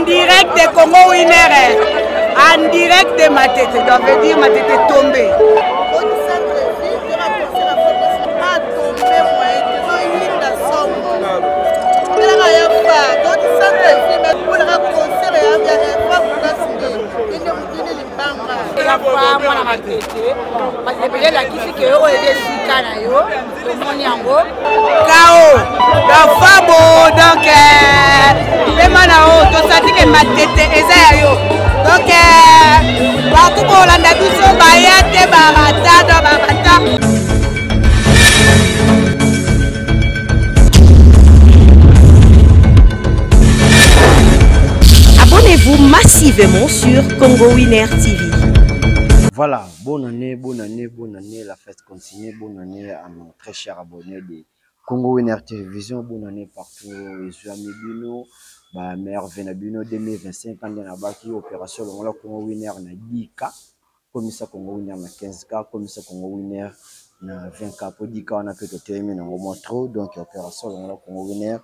En direct de Congo Winner. En direct de Matete. Ça veut dire Matete tombé. Kao, la fabo, donc les manao, tout ça dit que ma tête est yo. Donc partout pour la nabiso, bayate, barata. Abonnez-vous massivement sur Congo Winner TV. Voilà, bonne année, la fête continue, bonne année à nos très chers abonnés de Congo Winner Télévision, bonne année partout, les amis Bino, meilleur Venabino 2025, quand on a bâti opération, on a Congo Winner na 10K, comme ça Congo Winner na 15K, comme ça Congo Winner na 20K, pour 10K on a fait que terminer au moins trop, donc opération, on a Congo Winner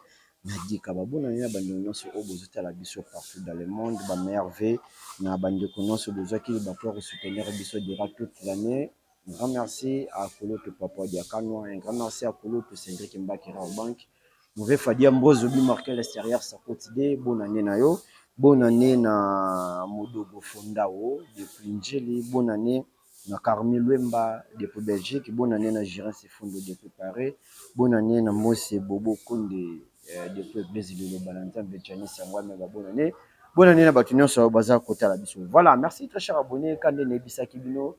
na 10K, bonne année à Bandiono sur Obozote à la biso partout dans le monde, meilleur V. Na bande connaisse besoin qu'il va pouvoir soutenir biso durant toute l'année. Un grand merci à Kolo de Papa Diakano, un grand merci à Kolo de Cédric Mbakira au banque. Nous vais faire Mbozo bi marquer l'extérieur sa quotidien. Bonne année na yo. Bonne année na Modogo Fondao depuis Njeli. Bonne année na Carmi Luemba depuis Belgique. Bonne année na Girin Sefundo depuis Paris. Bonne année na Mose Bobo Konde depuis Bézililo Balantin Betchani Sangwa. Bonne année. Bonne année à Batunio sur le bazar côté à la biso. Voilà, merci très cher abonné. Quand on est bisaki bino,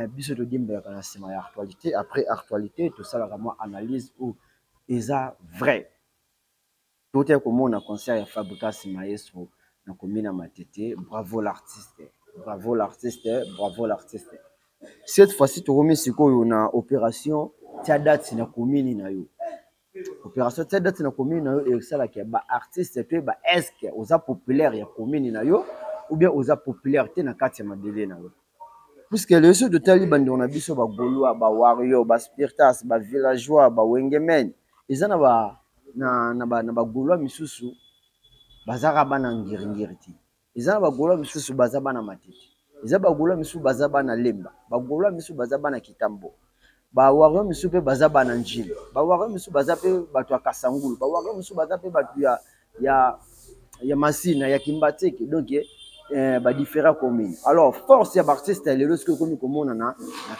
biso de dimbe quand c'est ma actualité. Après actualité, tout ça vraiment analyse ou est vrai. Tout est comme on a concert à Fabrikas Maestro, na commune à Matete. Bravo l'artiste, bravo l'artiste, bravo l'artiste. Cette fois-ci, tu remets ce qu'on a opération. Tia date na commune na yo. Opération cette date na commune na yo et ça là qui ba artiste tu ba est-ce que oza populaire ya commune na yo ou bien oza popularité na kati ya mabele na yo puisque les jeux de tali bandi on a biso ba Gaulois ba Wario ba Spiritas ba villageois ba Wengemen eza na ba Gaulois misusu bazaka bana ngiringiriti eza na ba Gaulois misusu baza bana Matete eza ba Gaulois misusu baza bana Lemba ba Gaulois misusu baza bana Kitambo ba Wario misu pe baza bana Njili ba Wario misu baza pe batu ya Kasangulu ba Wario misu baza pe batu ya Masina ya Kimbateke donc ba différents communes alors force ya artiste les lorsque comme komona na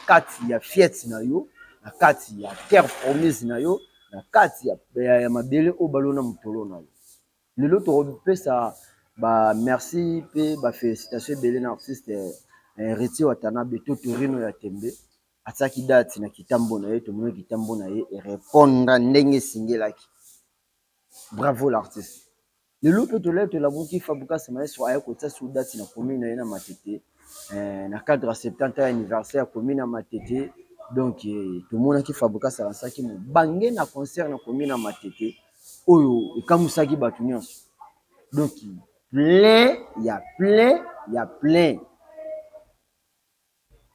kati ya fiette na yo na kati ya terre promise na yo na kati ya mabele o balona mutolo na yo lelo to pesa ba merci pe ba félicitations belé na artiste Reti Watanabe to Torino ya Tembe ataki date na Kitambo na ye to mona Kitambo na ye et répondre ndenge singelaki bravo l'artiste le loupe to lève to la bonki Fabrikas Maestro aya kota sous date na commune na ye na Matete na cadre 70 anniversaire commune na Matete donc to mona ki Fabrikas alansaki mo bange na concert na commune na Matete oyo ekamusaki batu nyonso donc plein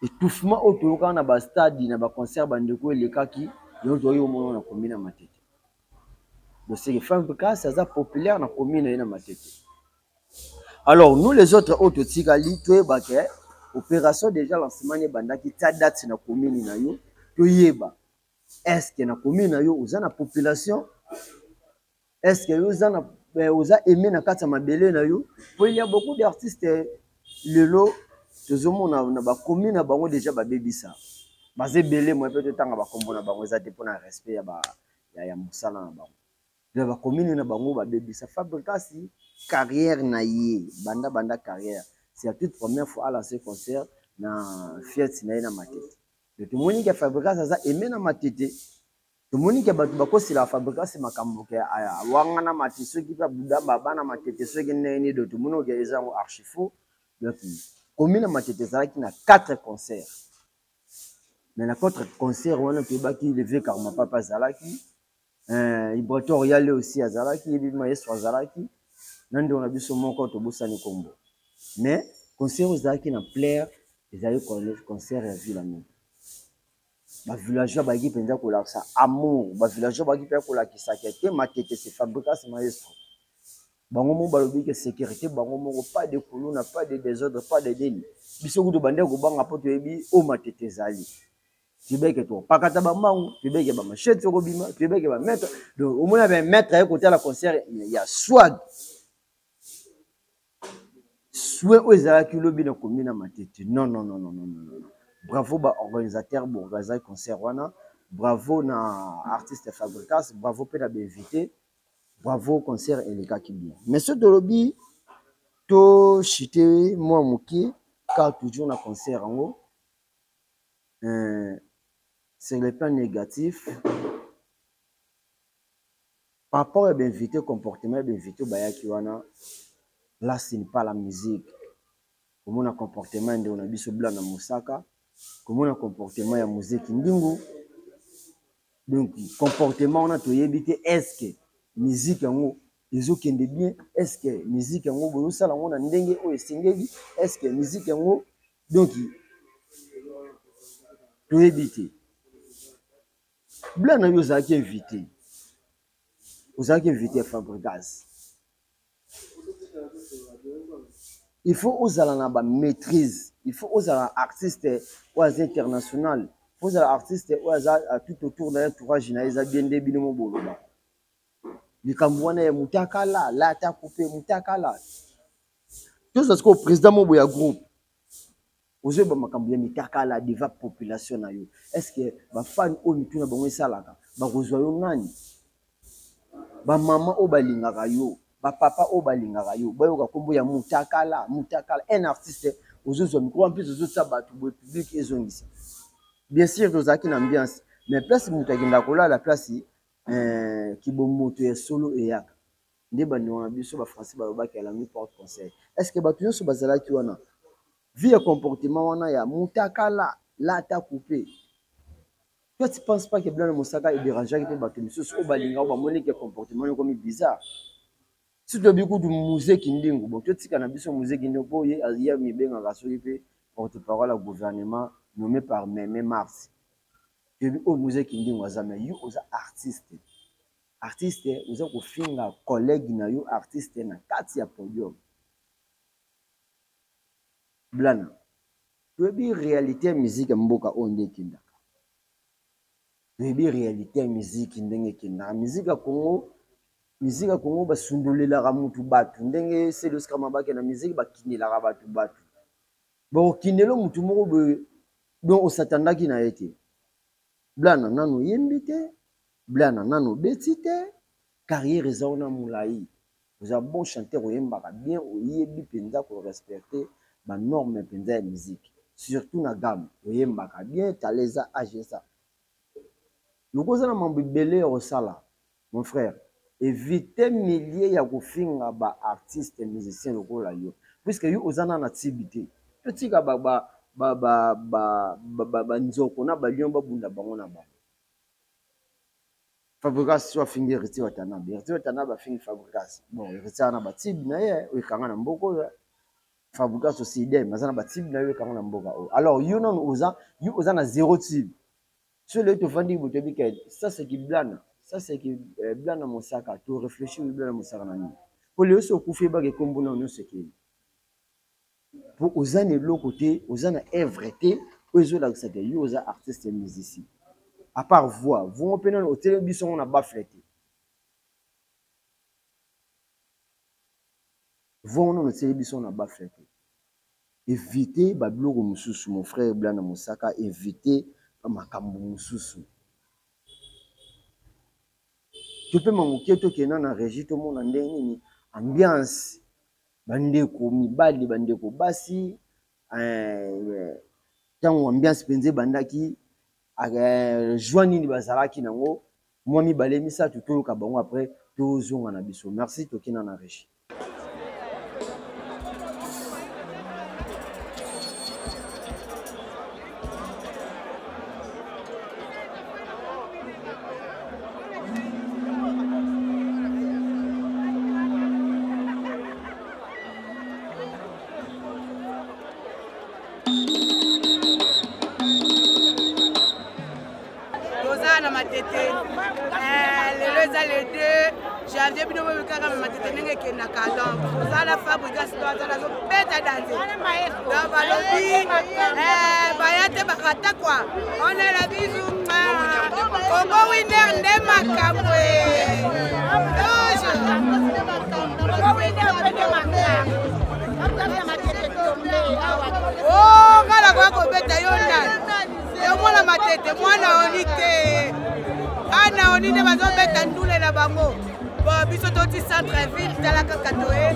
étouffement autour quand na ba stade na ba concert bandeko elekaki yo to yo mona na commune na Matete donc c'est Fabrikas ça populaire na commune na Matete alors nous les autres autres tikali to ba ke opération déjà lancement ne bandaki ta date na commune na yo to yeba est-ce que na commune na yo oza na population est-ce que oza na oza aimé na kati mabele na yo pour il y a beaucoup d'artistes lelo tozomona na ba commune na bango déjà ba bebisa bazé belé moi peut tanga ba kombo na bango za dépôt na respect ya musala na bango de ba commune na bango ba bebisa Fabrikas carrière na ye banda carrière c'est la toute première fois à lancer concert na fiette na Matete de tout monde qui Fabrikas ça aimé na Matete tout monde qui batu bakosi la Fabrikas makambo ke wanga na Matete ceux qui pa buda baba na Matete ceux qui neni de tout monde qui est archifaux donc commune Matete ça qui na 4 concerts mais na 4 concerts on a qui levé Karma Papa Zalaki Ibrator yale aussi Azalaki et Maestro Azalaki nande on a biso moko to bosani kombo mais concert Azalaki na plaire les ayo concert ya ville amour ba villageois ba ki penza ko la ça amour ba villageois ba ki pe ko la ki sakete Matete c'est Fabrikas Maestro bango mo balobi que sécurité bango moko pas de kolona pas de désordre pas de déni biso kutu bande ko banga poto yebi o matete zali tibeke to pakata ba mangu tibeke ba machette ko bima tibeke ba mettre donc au moins ben mettre à côté la concert il y a swag soit aux ala ki lobi na komina matete non non non non non non bravo ba organisateur bo organiser concert wana bravo na artiste Fabricas bravo pe na ba invité bravo concert elekaki bien mais ce dolobi to chité moi moki car toujours na concert en c'est le plan négatif par rapport à invité comportement invité bayaki wana là ce n'est pas la musique comment un comportement de on a biso blanc na musaka comment un comportement ya musique ndingu donc comportement on a to yebité est-ce que musique en ezokende bien est-ce que musique yango bosala ngo na ndenge oyo esengeli est-ce que musique yango donc toyebi blanc na yo ozalaki invité Fabricas il faut ozala na ba maîtrise il faut ozala artiste ou international il faut ozala artiste ou à tout autour de l'entourage na eza bien debino mo boloba likambo wana ya mutakala la ta couper mutakala tout ça que président mo ya groupe ozo ba makambo ya mutakala devant population na yo est-ce que ba fan o mituna bango esalaka ba kozwa yo nani ba mama o balingaka yo ba papa o balingaka yo bayoka kombo ya mutakala un artiste ozo micro en plus ozo sabatu bo public ezongisa bien sûr tozaki na ambiance mais place mutakenda kola la place kibomoto ya solo eyaka nde bandima biso ba français balobaki ya la nuit porte conseil est-ce que batu nyonso bazalaki wana vie comportement wana ya mutakala la ta coupé toi tu penses pas que blanc mosaka est dérangeant que batu biso o balinga ba moni que comportement comme bizarre si tu as beaucoup de musique ndingu bon tu tika na biso musique ndingu po ye azia mibenga kasoki pe porte-parole au gouvernement nommé par Mémé Mars au musique ndingu azama yo oza artiste oza kofinga collègue na yo artiste na kati ya podium blana toyebi réalité musique mboka onde kindaka toyebi réalité musique ndenge kindaka musique ya Congo basundolelaka mutu batu ndenge Selos Kamabake na musique bakinelaka batu bon kinelo mutu moko be donc osatandaki na yete blana nano yembite blana nano betite carrière ezona mulai vous avez bon chanteur oyembaka bien oyebi penza ko respecter ba norme penza ya musique surtout na gamme oyembaka bien taleza agesa lokoza na mambo belé osala mon frère éviter milliers ya kofinga ba artiste musicien lokola yo puisque yo ozana na tibité totika ba nzoko na ba lion ba bunda bango na ba Fabricas soit fingi reti watana ba fingi Fabricas bon reti na ba tib na ye o kanga na mboko Fabricas aussi idem mazana ba tib na yo kanga na mboka alors yo non oza na zéro tib sur le to fandi botebi que ça c'est qui blana ça c'est qui blana mosaka to réfléchir blana mosaka na ni pour le so kufi ba ke kombo na no seki pour ozane le côté ozana œuvre ozo la que yo oza artiste et musicien à part voix vous on au télévision on a bafleté vous on au télévision on a bafleté éviter babloko mususu mon frère blana mosaka éviter makambo mususu tu peux mamuke to kena na régie to mona ndenge ni ambiance bandeko mibali bandeko basi tango ambiance penze bandaki joie nini bazalaki nango moi mibale misatu toyoka bango après tozonga na biso merci tokena na régie Danger bino me kaka me matete nenge ke na kalon. Sala Fabrikas to sala so beta danger. Da balobi bayate bakata quoi. On est la bisou. Congo winner nde makamwe. Oh, kala kwa kobeta yona. Yo mwana matete mwana onite. Ana onine bazobeta ndule na bango. Bon, biso toti centre ville talaka katoe.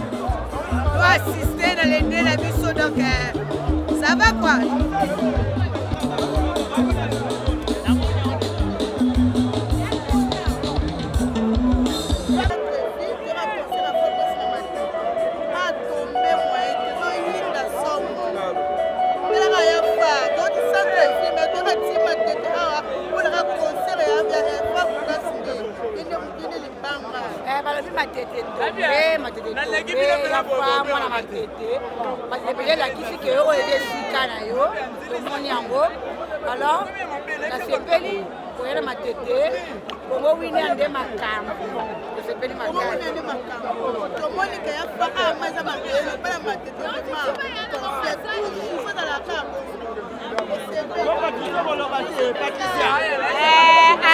Doit assister dans les deux la biso donc ça va quoi. Alors, la sepeli, pour elle ma tête, pour moi, oui, on est ma cam. La sepeli ma cam.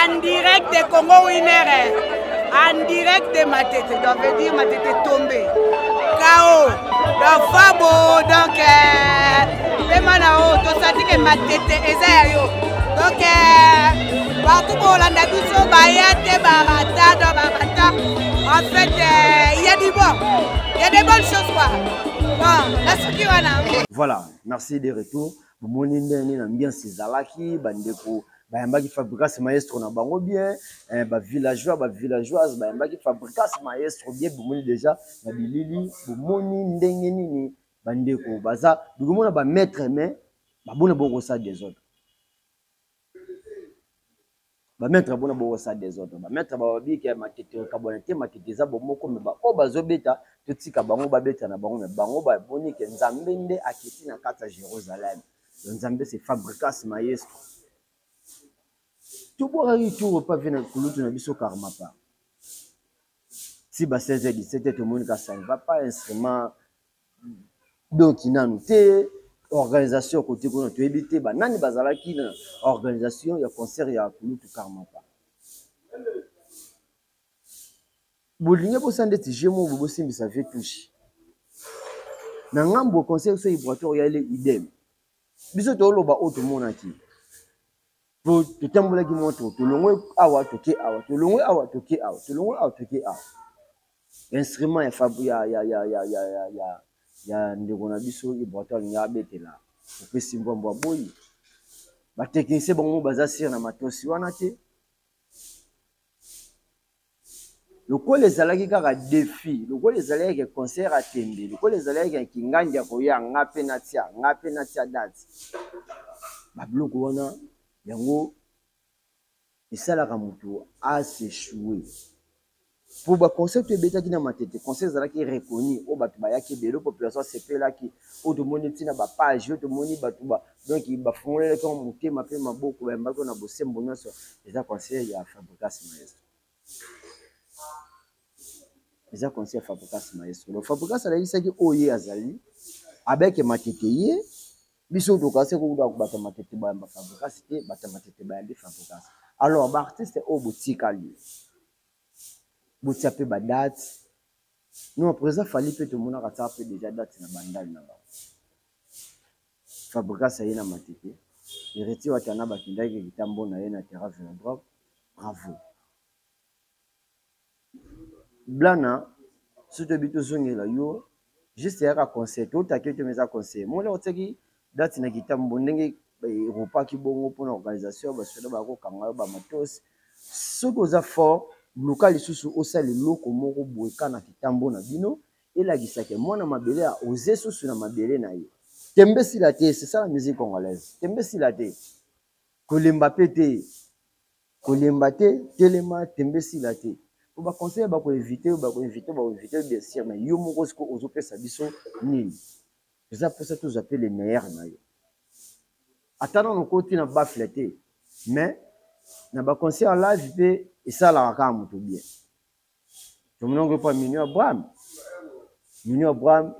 En direct de Congo Winner, en direct de ma tête, ça veut dire ma tête est tombée. KO, donc Fabo, donc tout ça dit que ma tête est zéro. Donc partout pour Hollanda biso bayate barata. En fait, il y a du bon, il y a des bonnes choses quoi. Bon, la suki wana. Voilà, merci de retour. Bomoni ndeni na ambiance zalaki bandeko bayambaki Fabrikas maestro na bango bien, villageoise bayambaki Fabrikas maestro bien bomoni déjà na bilili bomoni ndenge nini bandeko baza bigomona ba maître mais babona bongo ça des autres. Ba maître bona bongo ça des autres. Ba maître ba babi ke matete kabona te matete za bomoko me ba o bazobeta totika bango babeta na bango me bango ba boni ke nzambe nde akiti na kata Jérusalem. Nzambe c'est Fabrikas maestro. Tout boire tout pas venir kulutu na biso karma pa. Si ba 16h 17h tout le monde ça ne va pas instrument donc il n'a noté organisation côté qu'on a tout évité ba nani bazalaki na organisation ya concert ya kulutu karma pa. Bolinga bo sande ti jemo bo simbi ça fait touche. Na ngambo concert so vibratoire ya ile idem. Biso to loba auto monaki. Pour te tambola ki moto to longwe awa toke awa to longwe awa toke awa to longwe awa toke awa. Instrument ya fabu ya ndeko na biso vibratoire ya betela. Ko simbo mbo boyi. Ba technicien bongo baza sir na matosi wana te. Le quoi les alaki kaka défi, le quoi les alaki concert à tembe, le quoi les alaki kinganja ko ya ngape na tia date. Ba bloco wana yango esalaka mutu a s'échouer. Pour ba concept ebetaki na matete, concert zalaki reconnu o batu bayaki belo population sepelaki o to moni tina ba page o to moni batu ba donc ba fongolele ko mutema pe maboko ba mbako na bosembo nyonso eza concert ya Fabrikas maestro. Eza concert Fabrikas maestro. Le Fabrikas alaisaki oye azali avec matete ye biso to kasi ko da bata matete ba Fabrikas te bata matete ba ndi Fabrikas. Alors ba artiste o botika li. Botia pe ba date. Non présent fali pe to mona ka pe déjà date na bandali na ba. Fabrikas aye na matete. Ireti watana ba kindaki kitambo na ye na terrain Vélodrome. Bravo. Blana surtout bito zongela yo juste ya concert to taketo meza concert mo le oteki date na kitambo ndenge repas ki bongo pour l'organisation ba soda ba ko kanga ba matos soko za fort local susu osali loko moko boeka na kitambo na bino elakisaka mwana mabele a oser susu na mabele na ye tembe sila te c'est ça la musique congolaise tembe sila te kolemba pete telema tembe sila te. On va conseiller ba ko inviter bien sûr mais yo moko sko ozopesa biso nini. Ça pour ça tous appelle les meilleurs na yo. Attendons nos côté na ba flété mais na ba conseiller en live pe et ça la ka mutu bien. to monongo pa Minu Abraham. Minu Abraham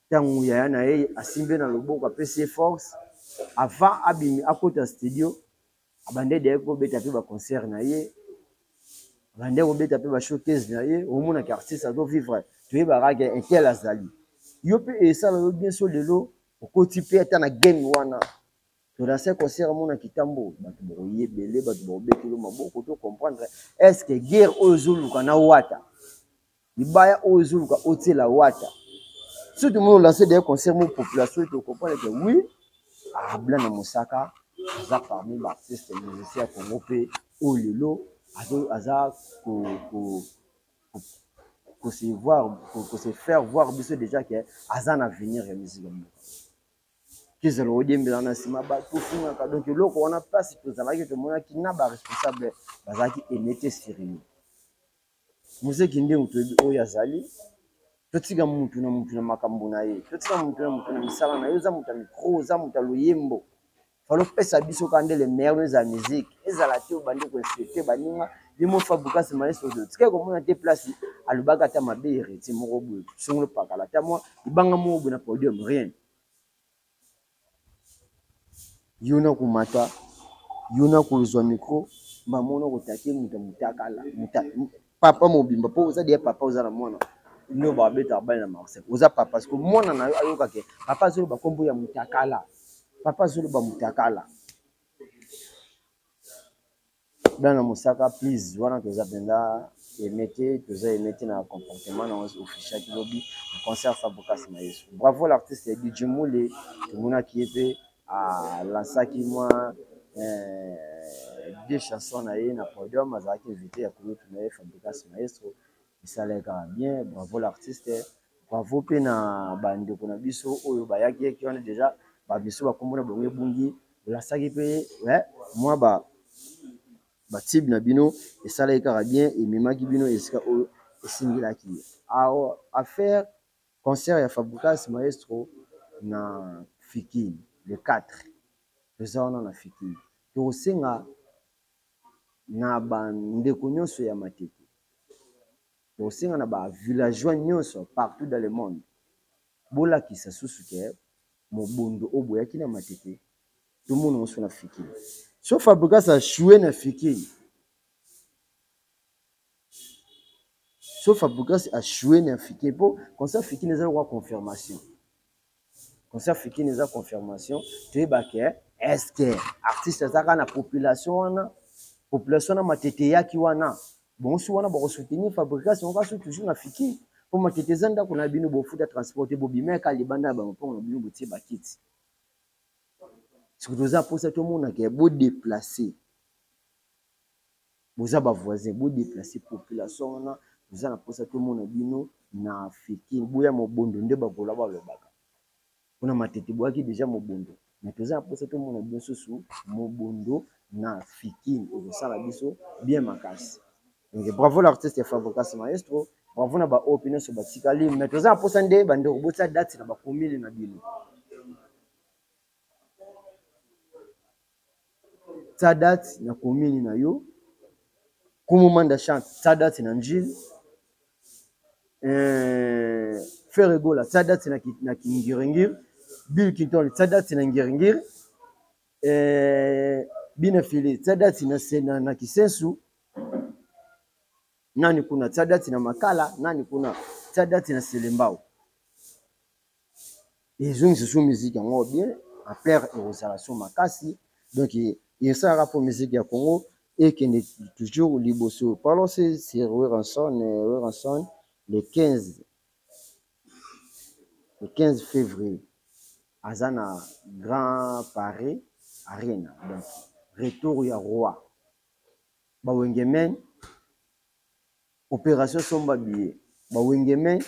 tangu ya na yeye asimbe na loboko apesi force avant abimi akota studio abande de ko beta pe ba concert na ye abande ko beta pe ba showcase na ye au mona artiste a do vivre tu ba rage intel azali yo pe esa lo bien so lelo okoti pe ata na game wana to dans ce concert mona kitambo batu bo yebele batu bo betelo maboko to comprendre est-ce que guerre ozulu kana wata ibaya ozulu ka otela wata. Si tout le monde lance des concerts, mon population, tu comprends que oui, à Blanc Moussaka, Aza parmi les artistes et musiciens congolais, au Lilo, Aza pour se faire voir, déjà que Aza n'a venir à la musique. Qu'ils ont dit, mais on a si ma tout fini, donc le on a pas si tout ça, que tout le monde qui n'a pas responsable, Aza qui émettait sérieux. Musique qui dit, on yazali. Totika muntu na makambo na ye totika muntu na misala na yo za muta micro za muta loyembo falo pesa biso kande le meilleurs za musique ezala te obandi ko souhaiter baninga limo Fabregas Maestro tika ko mona te place alubaka ta mabere ti moko boye songolo pakala ta moi ibanga mo na podium rien yona kumata yona ko zwa micro ba mona ko take mutakala papa mobimba po za de papa za na mona no ba beta ba na Marseille oza papa parce que mona na ayoka ke papa zolo ba kombo ya mutakala papa zolo ba mutakala bana musaka please wana toza benda emete na comportement na officiel qui lobby le concert Fabregas Maestro. Bravo l'artiste DJ Moule tout mona qui était à lansaki moi deux chansons na ye na podium azaki invité ya kuyo tunaye Fabregas Maestro. Ça les gars bien, bravo l'artiste, bravo pe na bande ko na biso oyo bayaki qui on déjà ba biso ba komona bongo bungi la saki pe ouais moi ba tib na bino et ça les gars bien et memaki bino esika oyo esingila ki à faire concert ya Fabregas Maestro na Fikini le 4 bezana na Fikini to senga na bande ko nyonso ya matete aussi on a ba villageois nyonso partout dans le monde bola ki sa susuke mobondo oboya ki na matete tout le monde on na Fikini so Fabregas a joué na Fikini so Fabregas a joué na Fikini pour concert Fikini za kwa confirmation concert Fikini za confirmation tu ba ke est-ce que artiste za kana population na matete yaki wana bon si wana ba soutenir Fabregas on va toujours na Fikini pour matete zanda kuna bino bo futa transporter bo bimeka libanda ba mpo na bino botie bakiti ce que doza pour ça tout le monde que bo déplacer boza ba voisin bo déplacer population na boza na pour ça tout le monde bino na Fikini boya mobondo nde ba kola ba lobaka kuna matete boaki déjà mobondo mais toza pour ça tout le monde bien sous mobondo na Fikini o ça la biso bien makasi. Donc, bravo l'artiste Fabregas Maestro, bravo na ba opinion sur batikali, mais toza posa nde bande robota date na ba komili na bino. Ta date na komili na yo. Comme manda chante, ta date na njili. Ferregola, ta date na kingiringir. Bill Clinton, ta date na ngiringir. Bina fili, ta date na kisensu. Nani kuna tsadati na makala nani kuna tsadati na selembao ils ont ce musique en bien à faire relation makasi donc il ça rapport musique ya Congo et qui est toujours liboso parlons c'est Ranson le 15 février azana Grand Paris Arena donc retour ya roi ba wengemen opération somba billet ba wengeme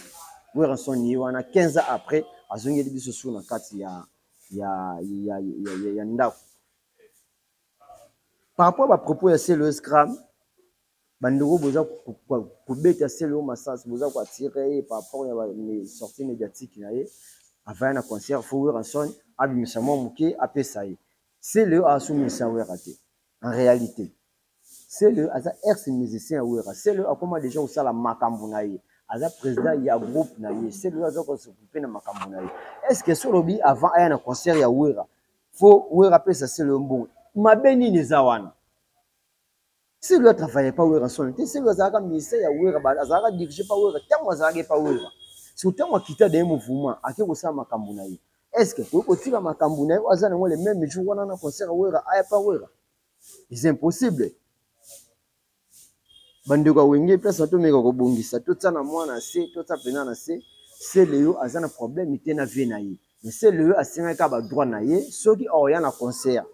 Ranson ni wana 15 ans après azongeli biso sur na kati ya ndako par rapport à propos ya le scram bandeko boza ko beta selo masas boza ko attirer par rapport ya les sorties médiatiques na ye avant na concert fo Ranson abimisa mo muke apesa ye c'est le asumisa we raté en réalité C'est le ex-musicien à Ouera. C'est le comment déjà au la Makambunaï. Aza président il y a groupe naïe. C'est le aza s'occuper de Makambunaï. Est-ce que sur lobby avant un concert il y a Ouera? Faut Ouera peut ça c'est le bon. Ma béni les awana. Si lui travaillait pas Ouera son était, c'est le aza ministère ya Ouera, aza dirigé pas Ouera, tellement aza pas Ouera. Surtout moi quitter des mouvements, à qui ça Makambunaï. Est-ce que pour que tu vas Makambunaï, aza les mêmes jours on a un concert Ouera, aya pas Ouera. C'est impossible. Bandeko wenge place to meka ko bongisa to tsana mwana se to tsa pena na se c'est le azana problème ite na vie na ye mais c'est le asenga ka ba droit na ye soki oya na concert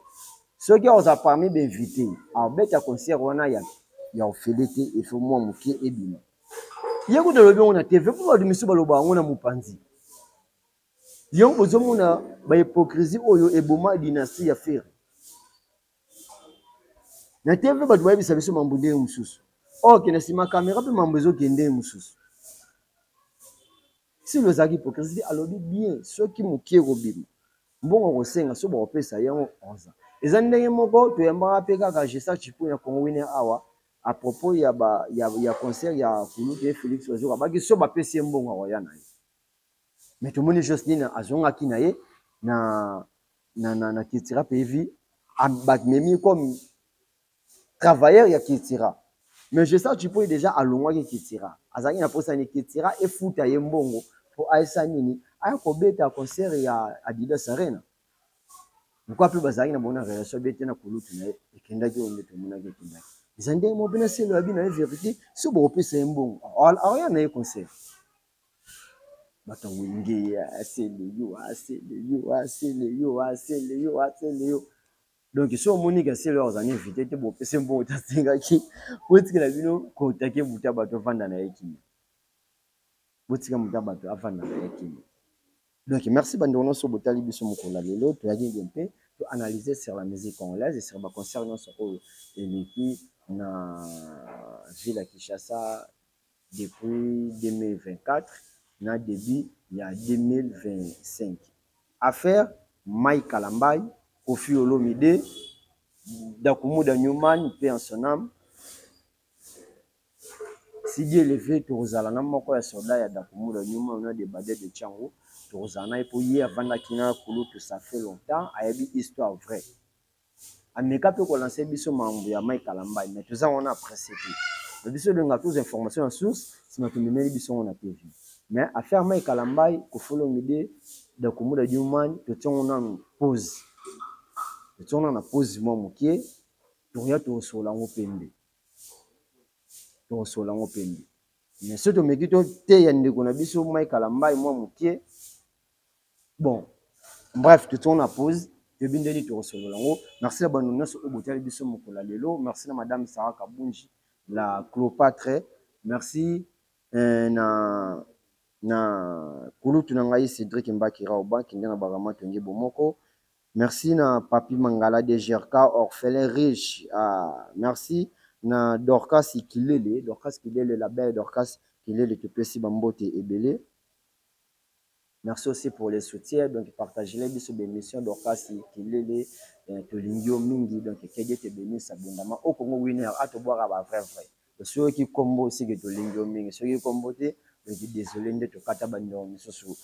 soki oza parmi be invité a beta concert wana ya ofelete il faut moi mukie ebima yeko de lobi on a TV pour ba dimiso ba loba ngona mupanzi yongo bozo mona ba hypocrisie oyo eboma dynastie ya fer na TV ba doit bisa biso mambunde mususu. Ok, na sima caméra pe mambezo kende mususu. Si le zaki hypocrisie alobi bien ceux qui mukie robim. Mbongo kosenga so ba opesa yango 11 ans. Eza ndenge moko to yamba pe kaka Gesa Chipo ya Congo winner awa à propos ya concert ya Kulutu et Félix Ozoka baki so ba pesi mbongo roya na ye. Mais tout monde juste ni na azonga ki na ye na kitira pevi abak memi comme travailleur ya kitira. Mais je sais tu peux déjà à l'ongwa qui tira. Azaki na posa ni kitira et futa yembongo pour aisa nini aya ko beta concert ya Adidas Arena. Pourquoi plus bazaki na bona relation beta na Kulutu na ekenda ki onde to mona ki kinda. Zande mo bina c'est le abina vérité so bo pesa yembongo. Alors na concert. Bata wingi c'est le yo. Donc, si on monique assez leurs années invité, c'est bon, c'est un qui, pour que la vie contacte Boutabato Vandana Ekimi. Boutabato Vandana Ekimi. Donc, merci Bandono sur Boutali Bissomokola Lelo, tu as dit un peu, pour analyser sur la musique congolaise et sur la concernant ce rôle et l'équipe dans la ville de Kinshasa depuis 2024, dans le début, il y a 2025. Affaire Mike Kalambay. Kofi Olomide, Dakumuda Newman, paix en son âme. Si Dieu le fait, Torozalana, moko ya soldat ya Dakumuda Newman, on a des badets de Tchango. Torozana, et pour hier, avant la Kina Kouloutou, ça fait longtemps, a une histoire vraie. Ameka peut lancer biso mambo ya Mike Kalambay, mais tout ça, on a apprécié. Le biso de toutes les informations en source, si ma tumimeli biso on a TV. Mais affaire Mike Kalambay, Kofi Olomide, Dakumuda Newman, tout ça, on a une pause. Et on a posé mon moquet, pour y aller au solango pende. Au solango pende. Mais ce que me dit, te yande qu'on a vu sur Mike Kalamba et moi moquet. Bon, bref, tout on a posé. Je viens de dire au solango. Merci à Banouna sur Obotel Bisso Mokola Lelo. Merci à Madame Sarah Kabunji, la Cléopâtre. Merci na Kulutu Nangaï Cédric Mbakira Oba qui n'a pas vraiment tenu bomoko. Merci na Papi Mangala de GRK, orphelin riche. Ah, merci na Dorcas Kilele, la belle Dorcas Kilele, te pesi Bambote et Belé. Merci aussi pour les soutiens, donc partagez-les sur l'émission Dorcas Kilele, to Lingio Mingi, donc Kédié te béni Sabundama, au Congo winner, à te boire à vrai. Ceux qui combo aussi que to Lingio Mingi, ceux qui comboté, je dis désolé de te catabandon, mais sous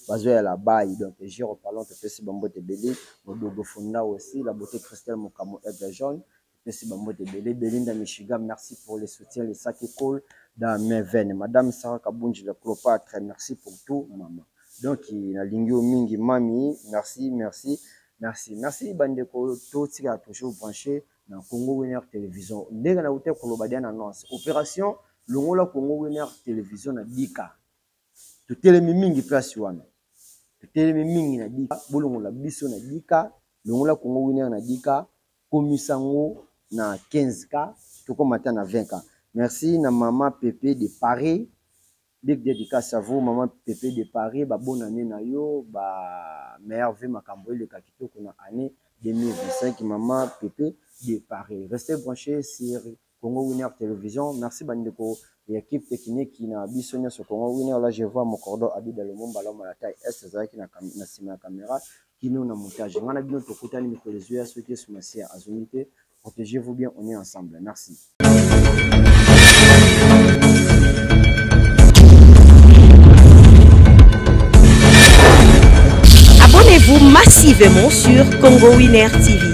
parce à la baille, donc j'ai reparlé de Pessi Bambote Belé, Modogo Fonda aussi, la beauté Christelle Mokamo Aigle Jaune, Pessi Bambote Belé, Belinda Michigan, merci pour les soutiens, les sacs qui coulent dans mes veines. Madame Sarah Kabunji, la Cléopâtre, merci pour tout, maman. Donc, il y a Lingio Mingi, Mami, merci. Bandeko, tout ce qui a toujours branché dans Congo Winner Télévision. Dès qu'on a eu Kolobadian annonce, opération, Longola Congo Winner Télévision na Dika. To telemi mingi place wana. To telemi mingi na Dika, bolongola biso na Dika, Longola Congo Winner na Dika, komisango na 15K, toko mata na 20K. Merci na maman Pépé de Paris. Big dédicace à vous, maman Pépé de Paris, ba bonne année na yo, ba meilleur vœu makambo le kakito kuna année 2025 maman Pépé de Paris. Restez branchés sur Congo Winner Télévision. Merci bandeko l'équipe technique qui n'a bisonné sur Congo Winner. Là je vois mon cordon habité dans le monde ballon à la taille S qui na caméra qui nous na montage. On a bien to kutani miko les yeux ceux qui sont assis à Azunité Protégez-vous bien, on est ensemble. Merci. Abonnez-vous massivement sur Congo Winner TV.